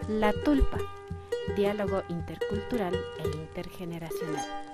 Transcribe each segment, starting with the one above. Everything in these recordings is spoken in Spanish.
La Tulpa, diálogo intercultural e intergeneracional.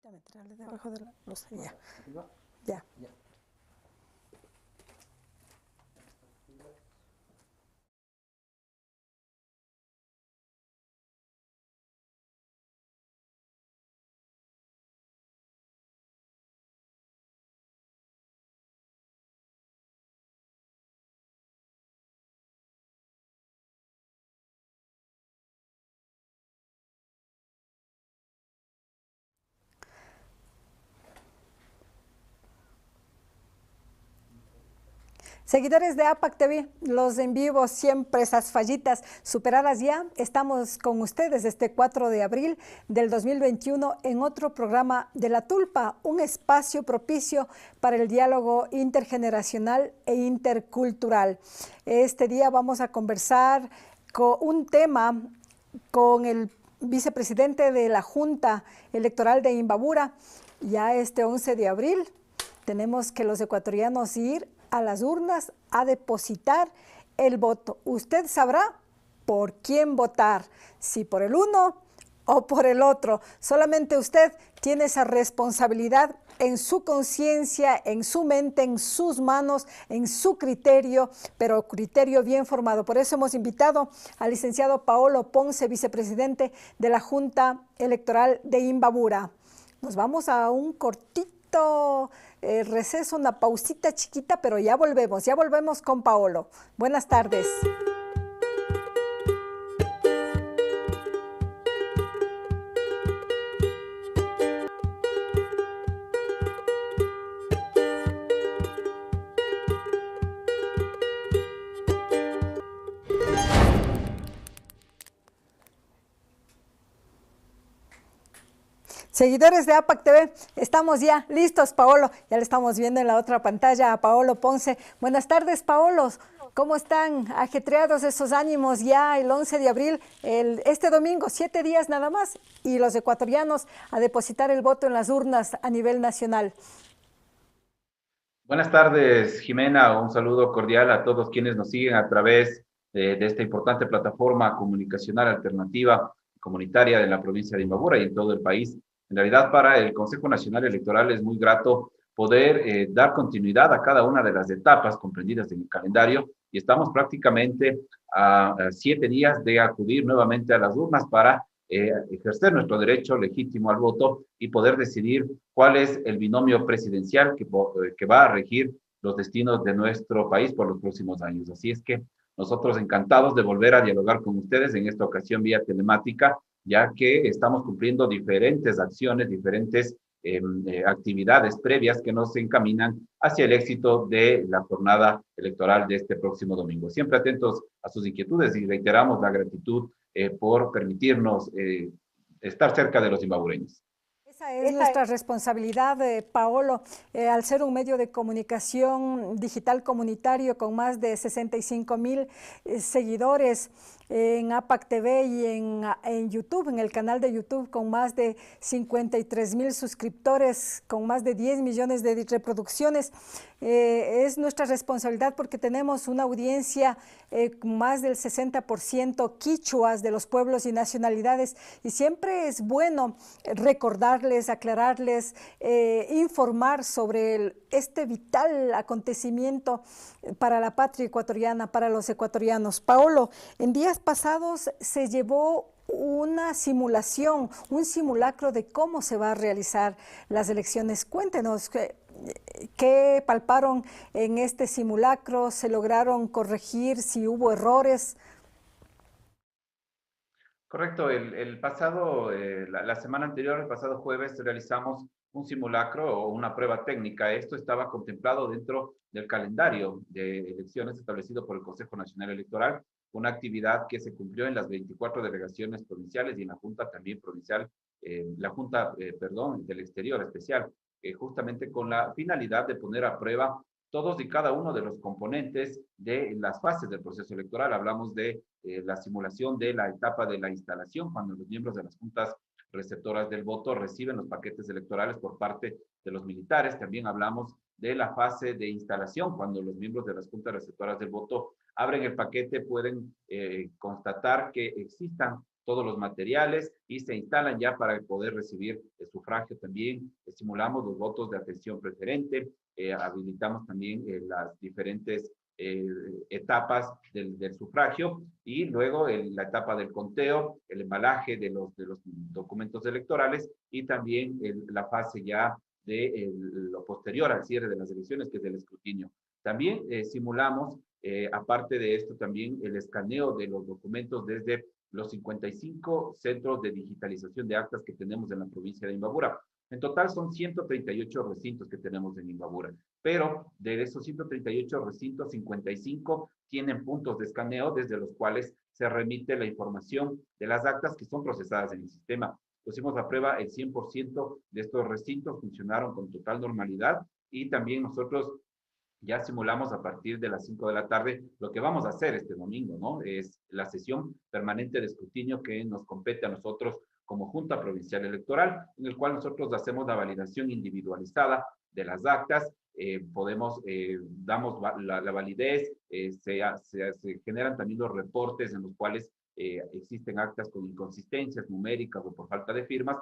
Ya meterle debajo de la blusa, ya. Ya. Seguidores de APAC TV, los en vivo siempre esas fallitas superadas ya. Estamos con ustedes este 4 de abril del 2021 en otro programa de La Tulpa, un espacio propicio para el diálogo intergeneracional e intercultural. Este día vamos a conversar con un tema con el vicepresidente de la Junta Electoral de Imbabura. Ya este 11 de abril tenemos que los ecuatorianos ir a las urnas a depositar el voto. Usted sabrá por quién votar, si por el uno o por el otro. Solamente usted tiene esa responsabilidad en su conciencia, en su mente, en sus manos, en su criterio, pero criterio bien formado. Por eso hemos invitado al licenciado Paolo Ponce, vicepresidente de la Junta Electoral de Imbabura. Nos vamos a un cortito receso, una pausita chiquita, pero ya volvemos con Paolo. Buenas tardes. Seguidores de APAC TV, estamos ya listos, Paolo. Ya le estamos viendo en la otra pantalla a Paolo Ponce. Buenas tardes, Paolo. ¿Cómo están ajetreados esos ánimos ya el 11 de abril, este domingo, 7 días nada más, y los ecuatorianos a depositar el voto en las urnas a nivel nacional? Buenas tardes, Jimena. Un saludo cordial a todos quienes nos siguen a través de esta importante plataforma comunicacional alternativa comunitaria de la provincia de Imbabura y en todo el país. En realidad, para el Consejo Nacional Electoral es muy grato poder dar continuidad a cada una de las etapas comprendidas en el calendario y estamos prácticamente a 7 días de acudir nuevamente a las urnas para ejercer nuestro derecho legítimo al voto y poder decidir cuál es el binomio presidencial que va a regir los destinos de nuestro país por los próximos años. Así es que nosotros encantados de volver a dialogar con ustedes en esta ocasión vía telemática, ya que estamos cumpliendo diferentes acciones, diferentes actividades previas que nos encaminan hacia el éxito de la jornada electoral de este próximo domingo. Siempre atentos a sus inquietudes y reiteramos la gratitud por permitirnos estar cerca de los zimbabureños. Esa es nuestra responsabilidad, Paolo, al ser un medio de comunicación digital comunitario con más de 65,000 seguidores en APAC TV y en YouTube, en el canal de YouTube, con más de 53,000 suscriptores, con más de 10 millones de reproducciones. Es nuestra responsabilidad porque tenemos una audiencia más del 60% quichuas de los pueblos y nacionalidades, y siempre es bueno recordarles, aclararles, informar sobre este vital acontecimiento para la patria ecuatoriana, para los ecuatorianos. Paolo, en días pasados se llevó una simulación, un simulacro de cómo se va a realizar las elecciones. Cuéntenos, ¿qué palparon en este simulacro? ¿Se lograron corregir si hubo errores? Correcto, el pasado, la semana anterior, el pasado jueves, realizamos un simulacro o una prueba técnica. Esto estaba contemplado dentro del calendario de elecciones establecido por el Consejo Nacional Electoral, una actividad que se cumplió en las 24 delegaciones provinciales y en la Junta también provincial, del exterior especial, justamente con la finalidad de poner a prueba todos y cada uno de los componentes de las fases del proceso electoral. Hablamos de la simulación de la etapa de la instalación, cuando los miembros de las juntas receptoras del voto reciben los paquetes electorales por parte de los militares. También hablamos de la fase de instalación, cuando los miembros de las juntas receptoras del voto abren el paquete, pueden constatar que existan todos los materiales y se instalan ya para poder recibir el sufragio. También simulamos los votos de atención preferente, habilitamos también las diferentes etapas del sufragio, y luego la etapa del conteo, el embalaje de los documentos electorales, y también la fase ya de lo posterior al cierre de las elecciones, que es el escrutinio. También simulamos, aparte de esto, también el escaneo de los documentos desde los 55 centros de digitalización de actas que tenemos en la provincia de Imbabura. En total son 138 recintos que tenemos en Imbabura, pero de esos 138 recintos, 55 tienen puntos de escaneo desde los cuales se remite la información de las actas que son procesadas en el sistema. Pusimos a prueba el 100% de estos recintos, funcionaron con total normalidad, y también nosotros ya simulamos a partir de las 5 de la tarde lo que vamos a hacer este domingo, ¿no? Es la sesión permanente de escrutinio que nos compete a nosotros como Junta Provincial Electoral, en el cual nosotros hacemos la validación individualizada de las actas, damos la validez, se generan también los reportes en los cuales existen actas con inconsistencias numéricas o por falta de firmas.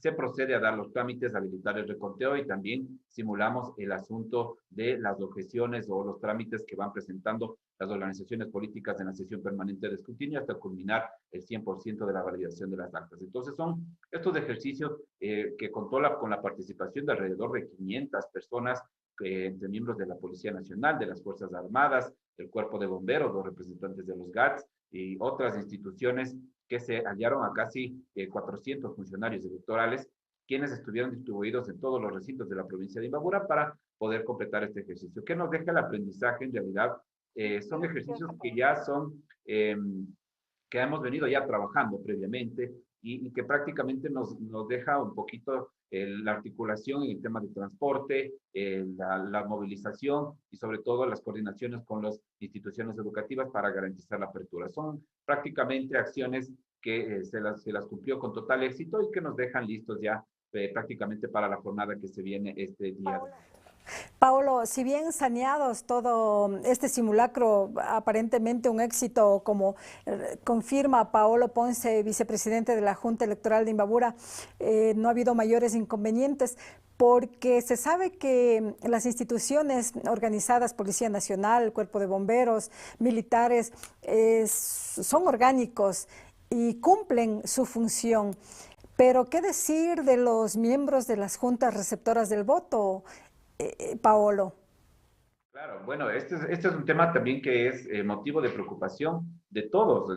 Se procede a dar los trámites, a habilitar el reconteo, y también simulamos el asunto de las objeciones o los trámites que van presentando las organizaciones políticas en la sesión permanente de escrutinio hasta culminar el 100% de la validación de las actas. Entonces son estos ejercicios que contó con la participación de alrededor de 500 personas, entre miembros de la Policía Nacional, de las Fuerzas Armadas, del Cuerpo de Bomberos, los representantes de los GATS y otras instituciones, que se hallaron a casi 400 funcionarios electorales, quienes estuvieron distribuidos en todos los recintos de la provincia de Imbabura para poder completar este ejercicio. ¿Qué nos deja el aprendizaje? En realidad, son ejercicios que ya son, que hemos venido ya trabajando previamente, y que prácticamente nos deja un poquito la articulación en el tema de transporte, la movilización y sobre todo las coordinaciones con las instituciones educativas para garantizar la apertura. Son prácticamente acciones que se las cumplió con total éxito y que nos dejan listos ya prácticamente para la jornada que se viene este día. Paolo, si bien saneados todo este simulacro, aparentemente un éxito, como confirma Paolo Ponce, vicepresidente de la Junta Electoral de Imbabura, no ha habido mayores inconvenientes, porque se sabe que las instituciones organizadas, Policía Nacional, Cuerpo de Bomberos, militares, son orgánicos y cumplen su función. Pero, ¿qué decir de los miembros de las juntas receptoras del voto, Paolo? Claro, bueno, este es un tema también que es motivo de preocupación de todos,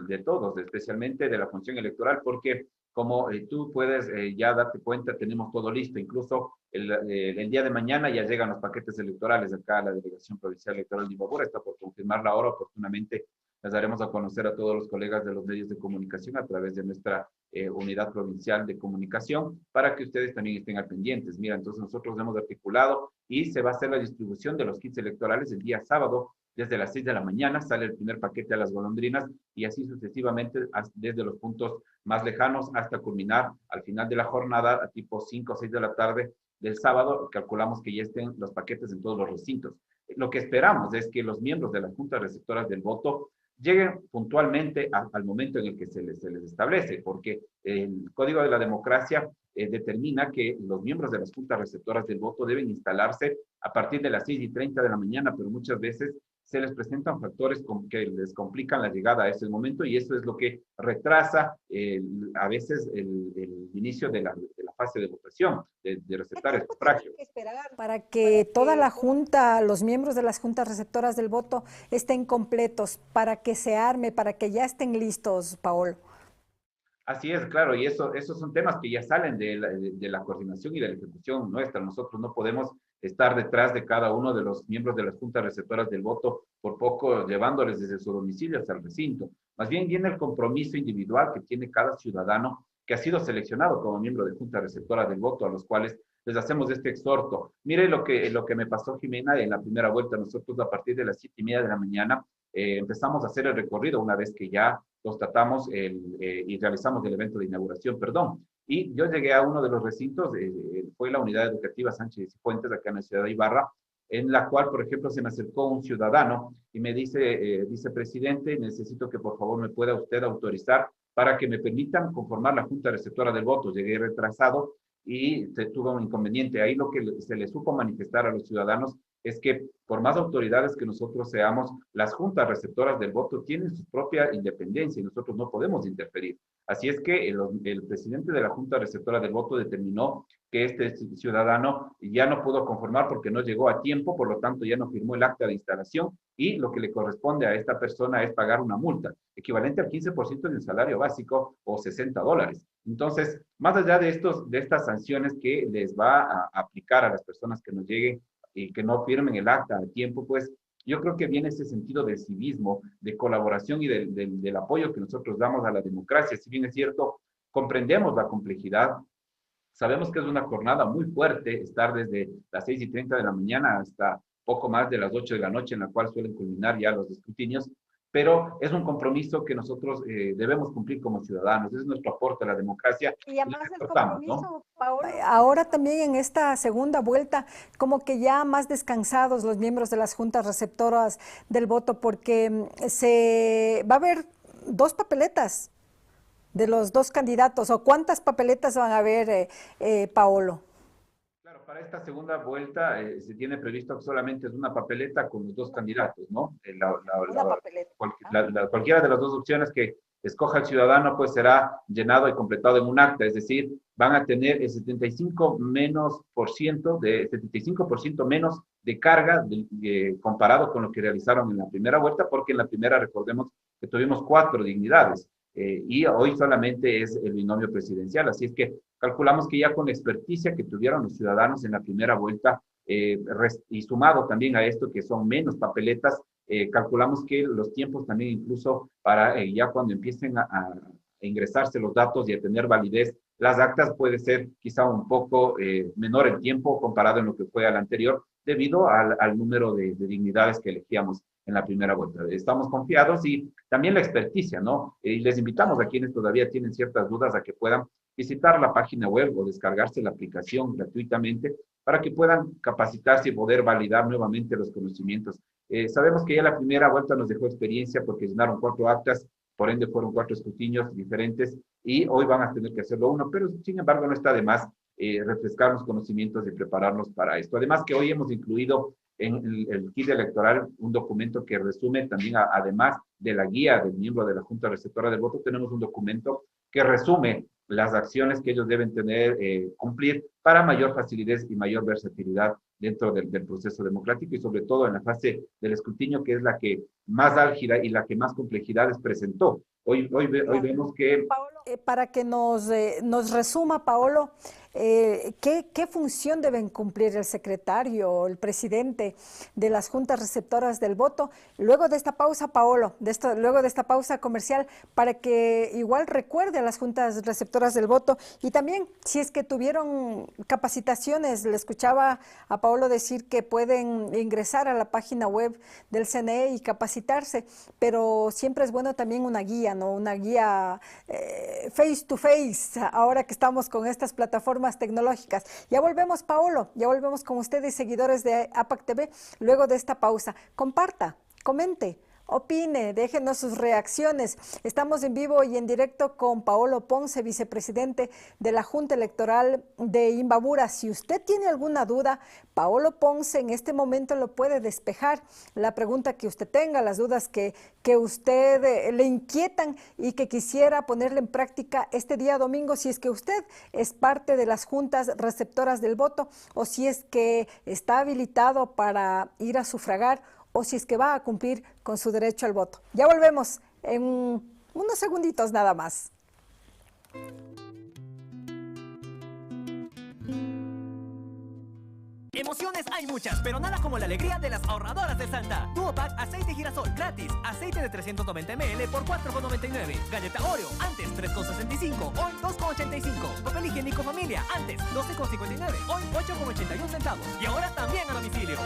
especialmente de la función electoral, porque como tú puedes ya darte cuenta, tenemos todo listo, incluso el día de mañana ya llegan los paquetes electorales acá a la Delegación Provincial Electoral de Imbabura, está por confirmar la hora, oportunamente las daremos a conocer a todos los colegas de los medios de comunicación a través de nuestra unidad provincial de comunicación para que ustedes también estén al pendientes. Mira, entonces nosotros hemos articulado y se va a hacer la distribución de los kits electorales el día sábado desde las 6 de la mañana, sale el primer paquete a las golondrinas y así sucesivamente desde los puntos más lejanos hasta culminar al final de la jornada a tipo 5 o 6 de la tarde del sábado, calculamos que ya estén los paquetes en todos los recintos. Lo que esperamos es que los miembros de las juntas receptoras del voto lleguen puntualmente al momento en el que se les establece, porque el Código de la Democracia determina que los miembros de las juntas receptoras del voto deben instalarse a partir de las 6:30 de la mañana, pero muchas veces se les presentan factores que les complican la llegada a ese momento y eso es lo que retrasa a veces el inicio de la fase de votación, de receptar el sufragio. Para que toda la junta, los miembros de las juntas receptoras del voto estén completos, para que se arme, para que ya estén listos, Paolo? Así es, claro, y esos son temas que ya salen de la coordinación y de la ejecución nuestra. Nosotros no podemos estar detrás de cada uno de los miembros de las juntas receptoras del voto, por poco llevándoles desde su domicilio hasta el recinto. Más bien viene el compromiso individual que tiene cada ciudadano que ha sido seleccionado como miembro de junta receptora del voto, a los cuales les hacemos este exhorto. Mire lo que me pasó, Jimena, en la primera vuelta. Nosotros a partir de las 7:30 de la mañana empezamos a hacer el recorrido una vez que ya constatamos y realizamos el evento de inauguración, perdón. Y yo llegué a uno de los recintos, fue la unidad educativa Sánchez y Fuentes, acá en la ciudad de Ibarra, en la cual, por ejemplo, se me acercó un ciudadano y me dice, vicepresidente, necesito que por favor me pueda usted autorizar para que me permitan conformar la junta receptora del voto. Llegué retrasado y se tuvo un inconveniente. Ahí lo que se le supo manifestar a los ciudadanos es que por más autoridades que nosotros seamos, las juntas receptoras del voto tienen su propia independencia y nosotros no podemos interferir. Así es que el presidente de la junta receptora del voto determinó que este ciudadano ya no pudo conformar porque no llegó a tiempo, por lo tanto ya no firmó el acta de instalación y lo que le corresponde a esta persona es pagar una multa equivalente al 15% del salario básico o $60. Entonces, más allá de estas sanciones que les va a aplicar a las personas que no lleguen y que no firmen el acta a tiempo, pues yo creo que viene ese sentido del civismo, de colaboración y del apoyo que nosotros damos a la democracia. Si bien es cierto, comprendemos la complejidad, sabemos que es una jornada muy fuerte estar desde las 6:30 de la mañana hasta poco más de las 8 de la noche, en la cual suelen culminar ya los escrutinios, pero es un compromiso que nosotros debemos cumplir como ciudadanos. Ese es nuestro aporte a la democracia. Y además del ¿No? compromiso, Paolo, ahora también en esta segunda vuelta, como que ya más descansados los miembros de las juntas receptoras del voto, porque se va a haber dos papeletas de los dos candidatos, o cuántas papeletas van a haber, Paolo. Claro, para esta segunda vuelta se tiene previsto que solamente es una papeleta con los dos candidatos, ¿no? Una papeleta. Cualquiera de las dos opciones que escoja el ciudadano, pues será llenado y completado en un acta, es decir, van a tener el 75% menos de carga comparado con lo que realizaron en la primera vuelta, porque en la primera, recordemos que tuvimos 4 dignidades. Y hoy solamente es el binomio presidencial. Así es que calculamos que ya con la experticia que tuvieron los ciudadanos en la primera vuelta y sumado también a esto que son menos papeletas, calculamos que los tiempos también incluso para ya cuando empiecen a ingresarse los datos y a tener validez las actas puede ser quizá un poco menor el tiempo comparado en lo que fue al anterior debido al número de dignidades que elegíamos en la primera vuelta. Estamos confiados y también la experticia, ¿no? Y les invitamos a quienes todavía tienen ciertas dudas a que puedan visitar la página web o descargarse la aplicación gratuitamente para que puedan capacitarse y poder validar nuevamente los conocimientos. Sabemos que ya la primera vuelta nos dejó experiencia porque llenaron 4 actas, por ende fueron 4 escrutinios diferentes y hoy van a tener que hacerlo uno, pero sin embargo no está de más refrescar los conocimientos y prepararnos para esto. Además que hoy hemos incluido en el kit electoral un documento que resume también, además de la guía del miembro de la Junta Receptora del Voto, tenemos un documento que resume las acciones que ellos deben tener, cumplir para mayor facilidad y mayor versatilidad dentro del proceso democrático y sobre todo en la fase del escrutinio, que es la que más álgida y la que más complejidades presentó. Hoy vemos que... Paolo, para que nos resuma, Paolo, ¿qué función deben cumplir el secretario o el presidente de las juntas receptoras del voto? Luego de esta pausa, Paolo, luego de esta pausa comercial, para que igual recuerde a las juntas receptoras del voto y también si es que tuvieron capacitaciones, le escuchaba a Paolo decir que pueden ingresar a la página web del CNE y capacitarse, pero siempre es bueno también una guía, ¿no? Una guía face to face, ahora que estamos con estas plataformas tecnológicas. Ya volvemos, Paolo, ya volvemos con ustedes, seguidores de APAC TV, luego de esta pausa. Comparta, comente, opine, déjenos sus reacciones. Estamos en vivo y en directo con Paolo Ponce, vicepresidente de la Junta Electoral de Imbabura. Si usted tiene alguna duda, Paolo Ponce en este momento lo puede despejar. La pregunta que usted tenga, las dudas que usted le inquietan y que quisiera ponerle en práctica este día domingo, si es que usted es parte de las juntas receptoras del voto o si es que está habilitado para ir a sufragar o si es que va a cumplir con su derecho al voto. Ya volvemos en unos segunditos nada más. Emociones hay muchas, pero nada como la alegría de las ahorradoras de Santa. Duopack aceite girasol gratis, aceite de 390 ml por 4,99. Galleta Oreo, antes 3,65, hoy 2,85. Papel higiénico familia, antes 12,59, hoy 8,81 centavos. Y ahora también a domicilio.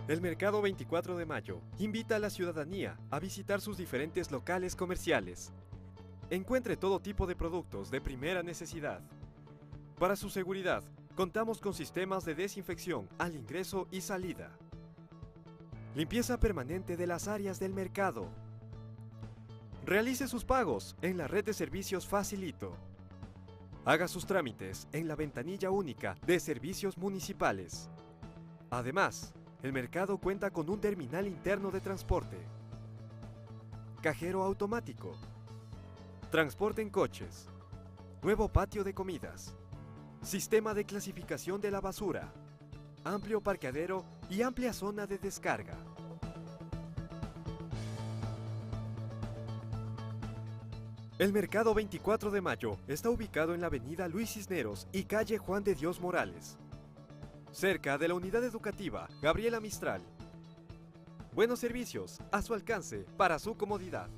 El Mercado 24 de Mayo invita a la ciudadanía a visitar sus diferentes locales comerciales. Encuentre todo tipo de productos de primera necesidad. Para su seguridad, contamos con sistemas de desinfección al ingreso y salida. Limpieza permanente de las áreas del mercado. Realice sus pagos en la red de servicios Facilito. Haga sus trámites en la ventanilla única de servicios municipales. Además, el mercado cuenta con un terminal interno de transporte, cajero automático, transporte en coches, nuevo patio de comidas, sistema de clasificación de la basura, amplio parqueadero y amplia zona de descarga. El Mercado 24 de Mayo está ubicado en la avenida Luis Cisneros y calle Juan de Dios Morales, cerca de la unidad educativa Gabriela Mistral. Buenos servicios a su alcance para su comodidad.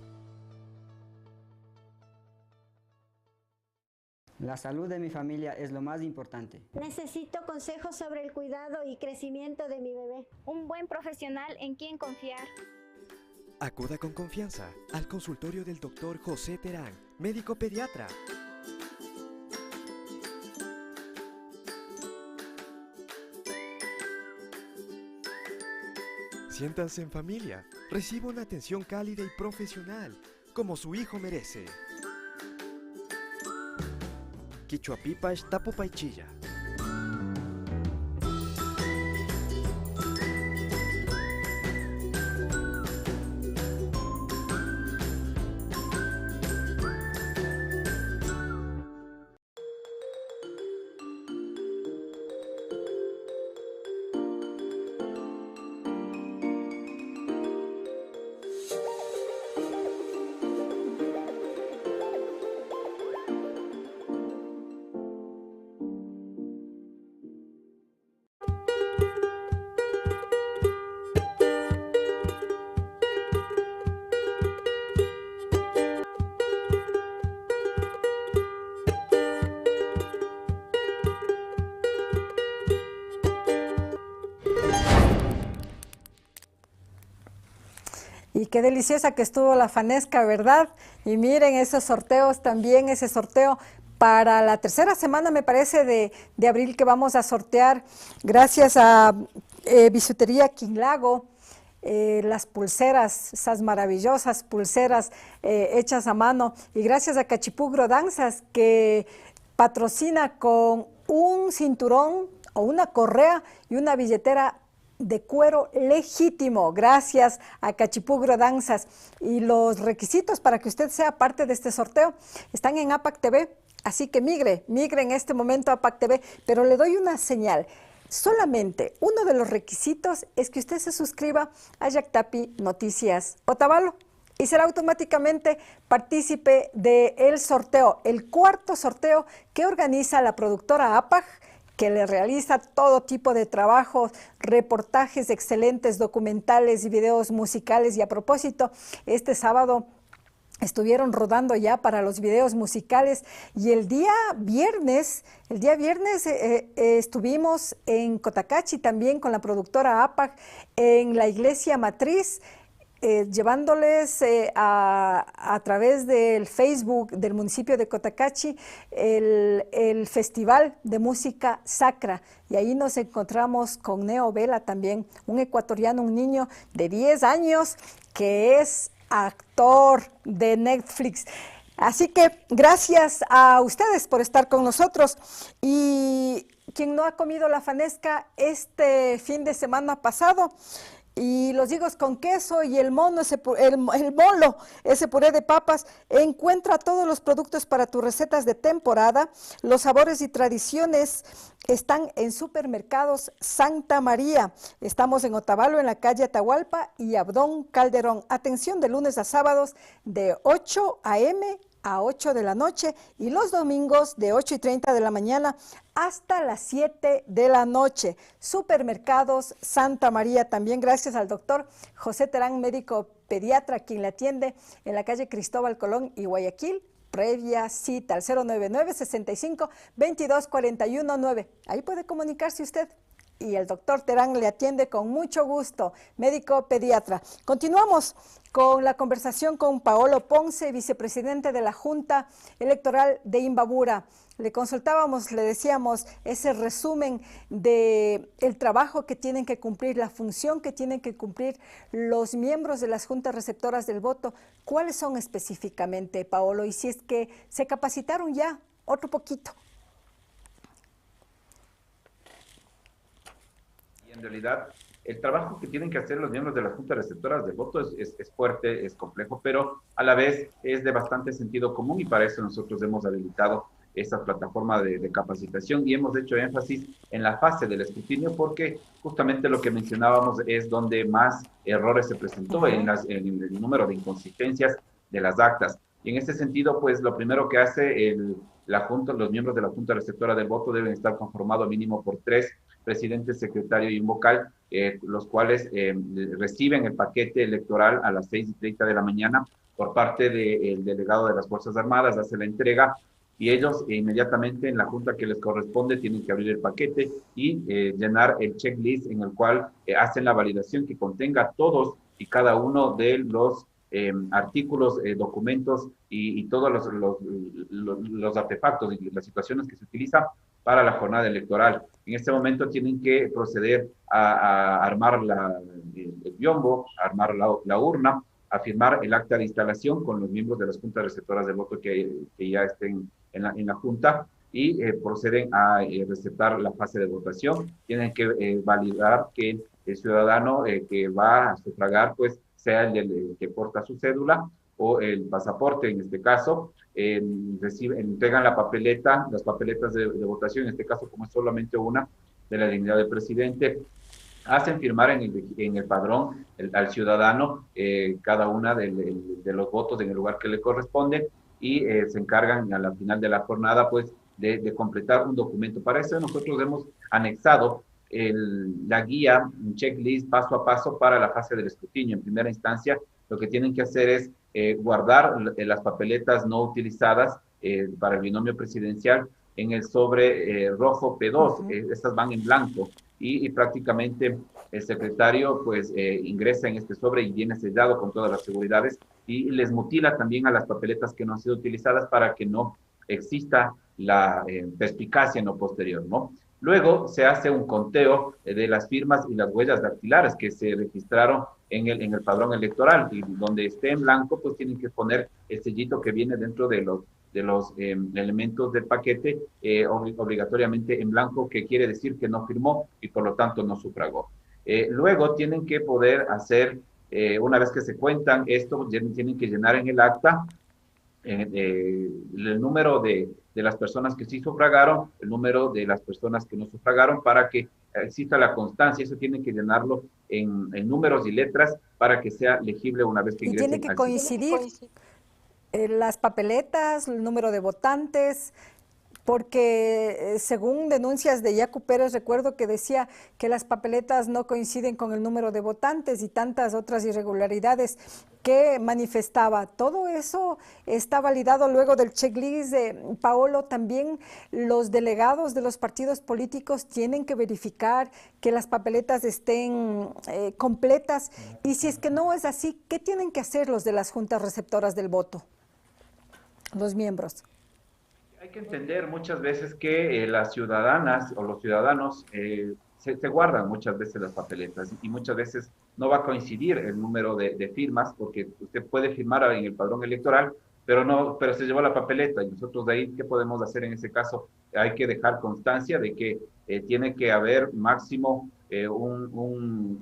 La salud de mi familia es lo más importante. Necesito consejos sobre el cuidado y crecimiento de mi bebé. Un buen profesional en quien confiar. Acuda con confianza al consultorio del Dr. José Terán, médico pediatra. Siéntanse en familia, reciba una atención cálida y profesional, como su hijo merece. Quichuapipash Tapopaichilla. Y qué deliciosa que estuvo la Fanesca, ¿verdad? Y miren esos sorteos también, ese sorteo para la tercera semana, me parece, de abril, que vamos a sortear, gracias a Bisutería Quinlago, las pulseras, esas maravillosas pulseras hechas a mano, y gracias a Cachipugro Danzas, que patrocina con un cinturón o una correa y una billetera de cuero legítimo, gracias a Cachipugro Danzas. Y los requisitos para que usted sea parte de este sorteo están en APAC TV, así que migre en este momento a APAC TV, pero le doy una señal. Solamente uno de los requisitos es que usted se suscriba a Yactapi Noticias Otavalo y será automáticamente partícipe del sorteo, el cuarto sorteo que organiza la productora APAC, que le realiza todo tipo de trabajos, reportajes excelentes, documentales y videos musicales. Y a propósito, este sábado estuvieron rodando ya para los videos musicales, y el día viernes estuvimos en Cotacachi también con la productora APAC en la iglesia matriz, llevándoles a través del Facebook del municipio de Cotacachi el Festival de Música Sacra. Y ahí nos encontramos con Neo Vela también, un ecuatoriano, un niño de 10 años que es actor de Netflix. Así que gracias a ustedes por estar con nosotros. Y quien no ha comido la Fanesca este fin de semana pasado, y los higos con queso y el molo, ese puré de papas, encuentra todos los productos para tus recetas de temporada. Los sabores y tradiciones están en Supermercados Santa María. Estamos en Otavalo, en la calle Atahualpa y Abdón Calderón. Atención de lunes a sábados de 8 a.m. a 8 de la noche, y los domingos de 8:30 de la mañana hasta las 7 de la noche. Supermercados Santa María, también gracias al doctor José Terán, médico pediatra, quien le atiende en la calle Cristóbal Colón y Guayaquil, previa cita al 099-65-22-41-9. Ahí puede comunicarse usted y el doctor Terán le atiende con mucho gusto, médico pediatra. Continuamos con la conversación con Paolo Ponce, vicepresidente de la Junta Electoral de Imbabura. Le consultábamos, le decíamos, ese resumen de el trabajo que tienen que cumplir, la función que tienen que cumplir los miembros de las juntas receptoras del voto. ¿Cuáles son específicamente, Paolo? Y si es que se capacitaron ya otro poquito. En realidad, el trabajo que tienen que hacer los miembros de las juntas receptoras de voto es fuerte, es complejo, pero a la vez es de bastante sentido común, y para eso nosotros hemos habilitado esta plataforma de capacitación y hemos hecho énfasis en la fase del escrutinio, porque justamente lo que mencionábamos es donde más errores se presentó en el número de inconsistencias de las actas. Y en este sentido, pues lo primero que hace la Junta, los miembros de la Junta Receptora del Voto deben estar conformados mínimo por 3 presidentes, secretario y un vocal, los cuales reciben el paquete electoral a las 6:30 de la mañana por parte del delegado de las Fuerzas Armadas, hace la entrega, y ellos inmediatamente en la junta que les corresponde tienen que abrir el paquete y llenar el checklist en el cual hacen la validación que contenga todos y cada uno de los artículos, documentos y todos los artefactos y las situaciones que se utilizan para la jornada electoral. En este momento tienen que proceder a armar el biombo, a armar la urna, a firmar el acta de instalación con los miembros de las juntas receptoras de voto que ya estén en la junta, y proceden a recetar la fase de votación. Tienen que validar que el ciudadano que va a sufragar pues sea el que porta su cédula o el pasaporte en este caso. Entregan las papeletas de votación, en este caso como es solamente una de la dignidad del presidente, hacen firmar en el padrón al ciudadano cada una de los votos en el lugar que le corresponde, y se encargan a la final de la jornada pues de completar un documento. Para eso nosotros hemos anexado la guía, un checklist paso a paso para la fase del escrutinio. En primera instancia, lo que tienen que hacer es guardar las papeletas no utilizadas para el binomio presidencial en el sobre rojo P2. Estas van en blanco. y prácticamente el secretario pues ingresa en este sobre y viene sellado con todas las seguridades y les mutila también a las papeletas que no han sido utilizadas para que no exista la perspicacia en lo posterior, ¿no? Luego se hace un conteo de las firmas y las huellas dactilares que se registraron en el padrón electoral, y donde esté en blanco, pues tienen que poner el sellito que viene dentro de los elementos del paquete, obligatoriamente en blanco, que quiere decir que no firmó y por lo tanto no sufragó. Luego tienen que poder hacer, una vez que se cuentan esto, tienen que llenar en el acta el número de las personas que sí sufragaron, el número de las personas que no sufragaron, para que exista la constancia. Eso tiene que llenarlo en números y letras para que sea legible una vez que ingrese. Y tiene que coincidir las papeletas, el número de votantes, porque según denuncias de Yacu Pérez, recuerdo que decía que las papeletas no coinciden con el número de votantes y tantas otras irregularidades que manifestaba. Todo eso está validado luego del checklist de Paolo. También los delegados de los partidos políticos tienen que verificar que las papeletas estén completas, y si es que no es así, ¿qué tienen que hacer los de las juntas receptoras del voto, los miembros? Hay que entender muchas veces que las ciudadanas o los ciudadanos se guardan muchas veces las papeletas, y muchas veces no va a coincidir el número de firmas, porque usted puede firmar en el padrón electoral, pero se llevó la papeleta, y nosotros de ahí, ¿qué podemos hacer en ese caso? Hay que dejar constancia de que tiene que haber máximo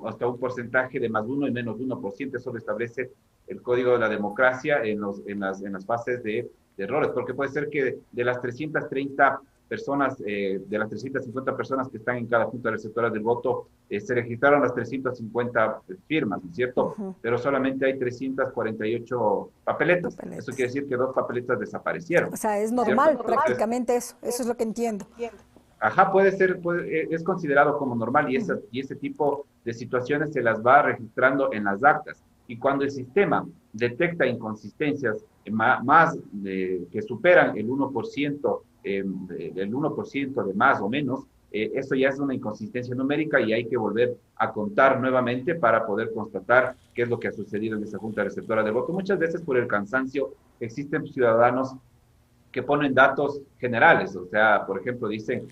hasta un porcentaje de más 1 y menos 1%, eso lo establece el Código de la Democracia en las fases de errores, porque puede ser que de las 330 personas, de las 350 personas que están en cada junta receptora del voto, se registraron las 350 firmas, ¿no es cierto? Pero solamente hay 348 papeletas. Eso quiere decir que 2 papeletas desaparecieron. O sea, es normal, ¿cierto? Prácticamente eso es lo que entiendo. Ajá, puede ser, es considerado como normal, y ese tipo de situaciones se las va registrando en las actas. Y cuando el sistema detecta inconsistencias que superan el 1%, el 1% de más o menos, eso ya es una inconsistencia numérica, y hay que volver a contar nuevamente para poder constatar qué es lo que ha sucedido en esa junta receptora de voto. Muchas veces, por el cansancio, existen ciudadanos que ponen datos generales, o sea, por ejemplo, dicen,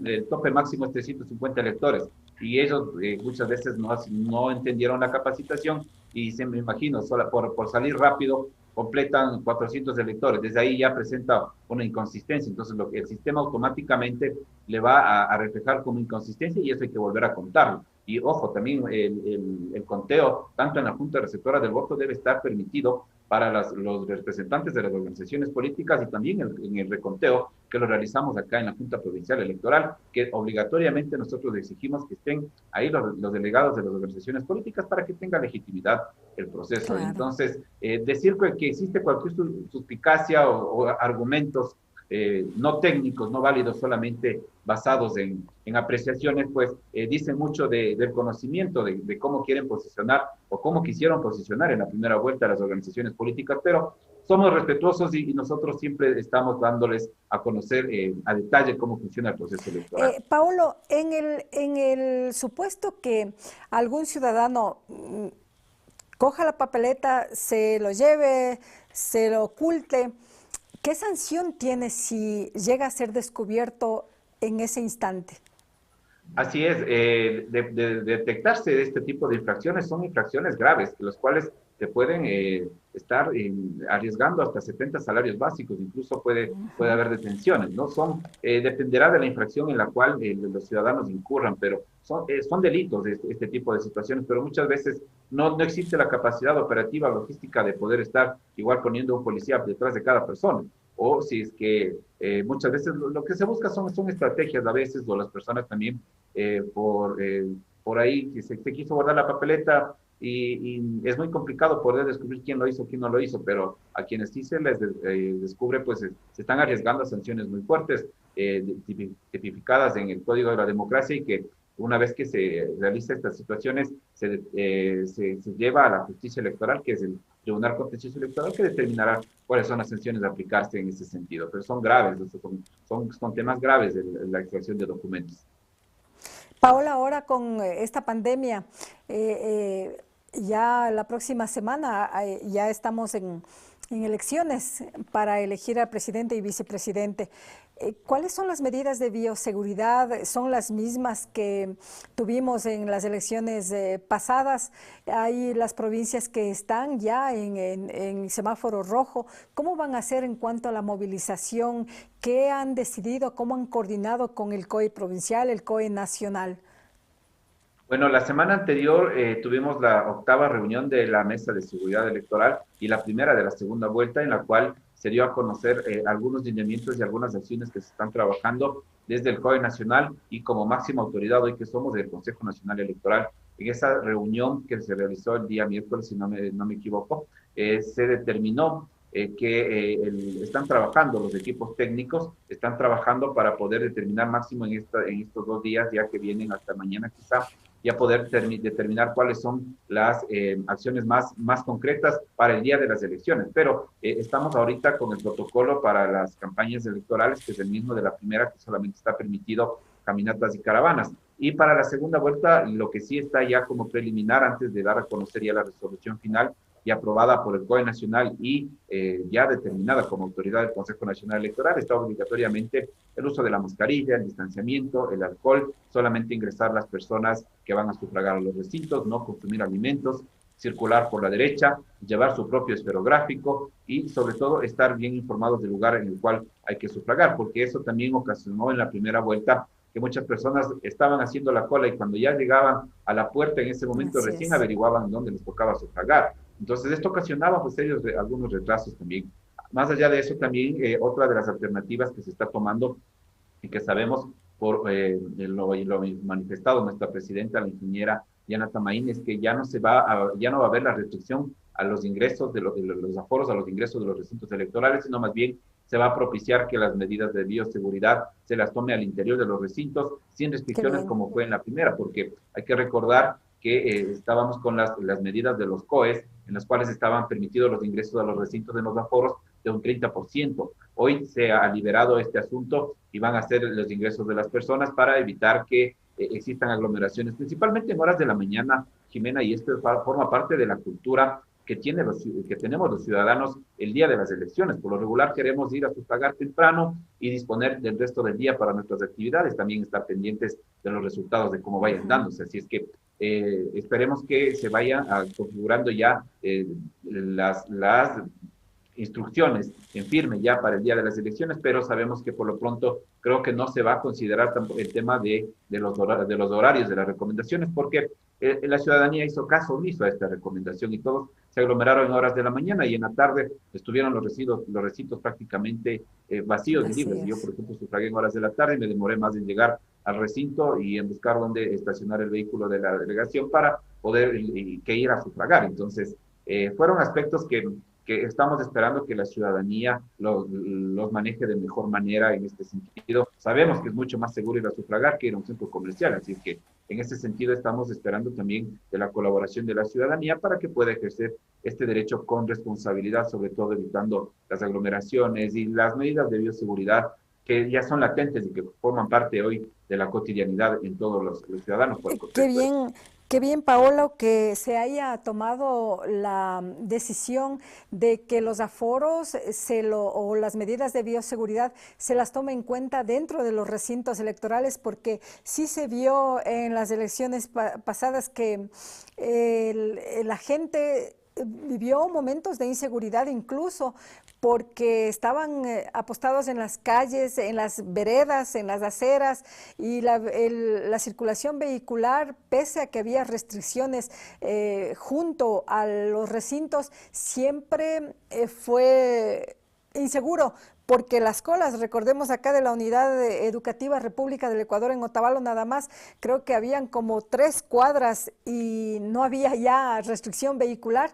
el tope máximo es 350 electores, y ellos muchas veces no entendieron la capacitación, y me imagino, solo por salir rápido, completan 400 electores. Desde ahí ya presenta una inconsistencia. Entonces, el sistema automáticamente le va a reflejar como inconsistencia, y eso hay que volver a contarlo. Y ojo, también el conteo, tanto en la Junta Receptora del Voto, debe estar permitido para los representantes de las organizaciones políticas, y también en el reconteo que lo realizamos acá en la Junta Provincial Electoral, que obligatoriamente nosotros exigimos que estén ahí los delegados de las organizaciones políticas para que tenga legitimidad el proceso. Claro. Entonces, decir que existe cualquier suspicacia o argumentos no técnicos, no válidos, solamente basados en apreciaciones, pues dicen mucho del conocimiento de cómo quieren posicionar o cómo quisieron posicionar en la primera vuelta las organizaciones políticas, pero somos respetuosos y nosotros siempre estamos dándoles a conocer a detalle cómo funciona el proceso electoral. Paolo, en el supuesto que algún ciudadano coja la papeleta, se lo lleve, se lo oculte, ¿qué sanción tiene si llega a ser descubierto en ese instante? Así es, de detectarse de este tipo de infracciones, son infracciones graves, los cuales te pueden estar arriesgando hasta 70 salarios básicos, incluso puede haber detenciones, ¿no? Dependerá de la infracción en la cual los ciudadanos incurran, pero son delitos este tipo de situaciones, pero muchas veces no existe la capacidad operativa, logística de poder estar igual poniendo un policía detrás de cada persona. O si es que muchas veces lo que se busca son estrategias a veces, o las personas también por ahí que se quiso guardar la papeleta, y es muy complicado poder descubrir quién lo hizo, quién no lo hizo, pero a quienes sí se les descubre, pues se están arriesgando a sanciones muy fuertes, tipificadas en el Código de la Democracia, y que una vez que se realiza estas situaciones, se lleva a la justicia electoral, que es el Tribunal Contencioso Electoral, que determinará cuáles son las sanciones a aplicarse en ese sentido. Pero son graves, son temas graves de la extracción de documentos. Paola, ahora con esta pandemia, ya la próxima semana ya estamos en elecciones para elegir al presidente y vicepresidente. ¿Cuáles son las medidas de bioseguridad? ¿Son las mismas que tuvimos en las elecciones pasadas? Hay las provincias que están ya en semáforo rojo. ¿Cómo van a hacer en cuanto a la movilización? ¿Qué han decidido? ¿Cómo han coordinado con el COE provincial, el COE nacional? Bueno, la semana anterior tuvimos la 8ª reunión de la Mesa de Seguridad Electoral y la primera de la segunda vuelta, en la cual se dio a conocer algunos lineamientos y algunas acciones que se están trabajando desde el COE Nacional y como máxima autoridad hoy que somos del Consejo Nacional Electoral. En esa reunión que se realizó el día miércoles, si no me equivoco, se determinó que están trabajando los equipos técnicos, están trabajando para poder determinar máximo en estos 2 días, ya que vienen hasta mañana quizá, ya poder determinar cuáles son las acciones más concretas para el día de las elecciones. Pero estamos ahorita con el protocolo para las campañas electorales, que es el mismo de la primera, que solamente está permitido caminatas y caravanas. Y para la segunda vuelta, lo que sí está ya como preliminar, antes de dar a conocer ya la resolución final, y aprobada por el COE Nacional y ya determinada como autoridad del Consejo Nacional Electoral, está obligatoriamente el uso de la mascarilla, el distanciamiento, el alcohol, solamente ingresar las personas que van a sufragar a los recintos, no consumir alimentos, circular por la derecha, llevar su propio esferográfico y sobre todo estar bien informados del lugar en el cual hay que sufragar, porque eso también ocasionó en la primera vuelta que muchas personas estaban haciendo la cola y cuando ya llegaban a la puerta en ese momento recién averiguaban dónde les tocaba sufragar. Entonces esto ocasionaba pues algunos retrasos también. Más allá de eso también otra de las alternativas que se está tomando y que sabemos por lo manifestado nuestra presidenta, la ingeniera Diana Tamaín, es que ya no va a haber la restricción a los ingresos de los aforos, a los ingresos de los recintos electorales, sino más bien se va a propiciar que las medidas de bioseguridad se las tome al interior de los recintos sin restricciones como fue en la primera, porque hay que recordar que estábamos con las medidas de los COEs, en las cuales estaban permitidos los ingresos a los recintos de los aforos de un 30%. Hoy se ha liberado este asunto y van a ser los ingresos de las personas para evitar que existan aglomeraciones, principalmente en horas de la mañana, Jimena, y esto forma parte de la cultura que tenemos los ciudadanos el día de las elecciones. Por lo regular queremos ir a sufragar temprano y disponer del resto del día para nuestras actividades, también estar pendientes de los resultados de cómo vayan dándose. Así es que esperemos que se vayan configurando ya las instrucciones en firme ya para el día de las elecciones, pero sabemos que por lo pronto creo que no se va a considerar el tema de los horarios, de las recomendaciones, porque la ciudadanía hizo caso omiso a esta recomendación y todos se aglomeraron en horas de la mañana y en la tarde estuvieron los recintos prácticamente vacíos y libres. Yo, por ejemplo, sufragué en horas de la tarde y me demoré más en llegar al recinto y en buscar dónde estacionar el vehículo de la delegación para poder ir a sufragar. Entonces, fueron aspectos que estamos esperando que la ciudadanía los maneje de mejor manera en este sentido. Sabemos que es mucho más seguro ir a sufragar que ir a un centro comercial, así es que en ese sentido estamos esperando también de la colaboración de la ciudadanía para que pueda ejercer este derecho con responsabilidad, sobre todo evitando las aglomeraciones y las medidas de bioseguridad que ya son latentes y que forman parte hoy de la cotidianidad en todos los ciudadanos. Qué bien, Paola, que se haya tomado la decisión de que los aforos o las medidas de bioseguridad se las tome en cuenta dentro de los recintos electorales, porque sí se vio en las elecciones pasadas que la gente vivió momentos de inseguridad incluso porque estaban apostados en las calles, en las veredas, en las aceras y la circulación vehicular, pese a que había restricciones junto a los recintos, siempre fue inseguro. Porque las colas, recordemos acá de la Unidad Educativa República del Ecuador en Otavalo nada más, creo que habían como 3 cuadras y no había ya restricción vehicular.